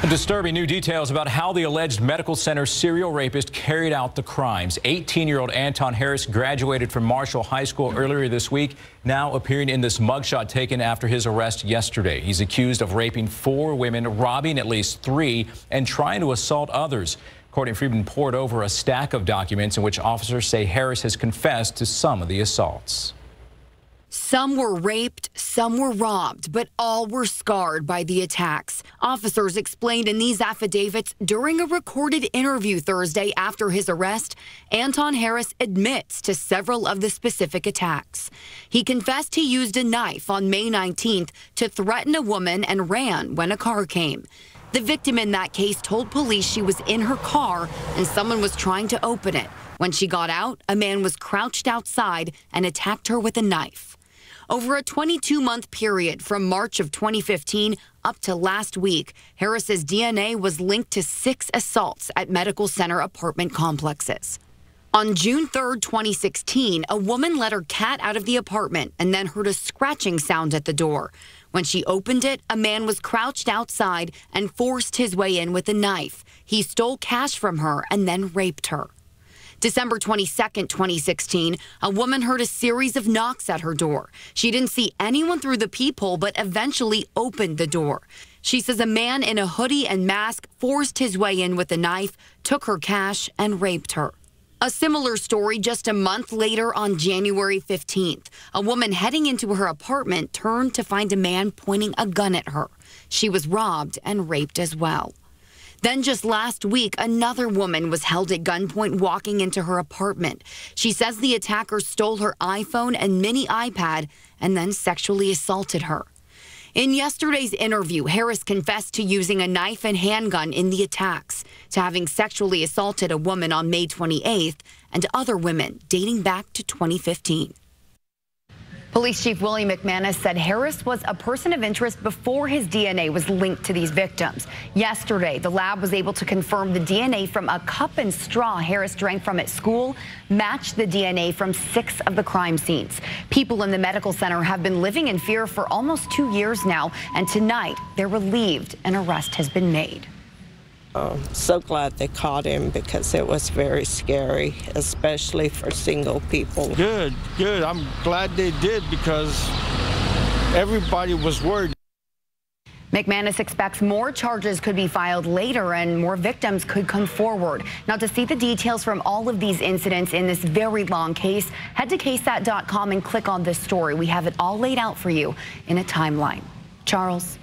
Disturbing new details about how the alleged medical center serial rapist carried out the crimes. 18-year-old Anton Harris graduated from Marshall High School earlier this week, now appearing in this mugshot taken after his arrest yesterday. He's accused of raping 4 women, robbing at least 3, and trying to assault others. Courtney Friedman poured over a stack of documents in which officers say Harris has confessed to some of the assaults. Some were raped, some were robbed, but all were scarred by the attacks. Officers explained in these affidavits during a recorded interview Thursday after his arrest, Anton Harris admits to several of the specific attacks. He confessed he used a knife on May 19th to threaten a woman and ran when a car came. The victim in that case told police she was in her car and someone was trying to open it. When she got out, a man was crouched outside and attacked her with a knife. Over a 22-month period from March of 2015 up to last week, Harris's DNA was linked to 6 assaults at medical center apartment complexes. On June 3rd, 2016, a woman let her cat out of the apartment and then heard a scratching sound at the door. When she opened it, a man was crouched outside and forced his way in with a knife. He stole cash from her and then raped her. December 22nd, 2016, a woman heard a series of knocks at her door. She didn't see anyone through the peephole, but eventually opened the door. She says a man in a hoodie and mask forced his way in with a knife, took her cash, and raped her. A similar story just a month later on January 15th. A woman heading into her apartment turned to find a man pointing a gun at her. She was robbed and raped as well. Then just last week, another woman was held at gunpoint walking into her apartment. She says the attacker stole her iPhone and mini iPad and then sexually assaulted her. In yesterday's interview, Harris confessed to using a knife and handgun in the attacks, to having sexually assaulted a woman on May 28th and other women dating back to 2015. Police Chief William McManus said Harris was a person of interest before his DNA was linked to these victims. Yesterday, the lab was able to confirm the DNA from a cup and straw Harris drank from at school matched the DNA from 6 of the crime scenes. People in the medical center have been living in fear for almost 2 years now, and tonight they're relieved an arrest has been made. So glad they caught him because it was very scary, especially for single people. Good. I'm glad they did because everybody was worried. McManus expects more charges could be filed later and more victims could come forward. Now, to see the details from all of these incidents in this very long case, head to ksat.com and click on this story. We have it all laid out for you in a timeline. Charles.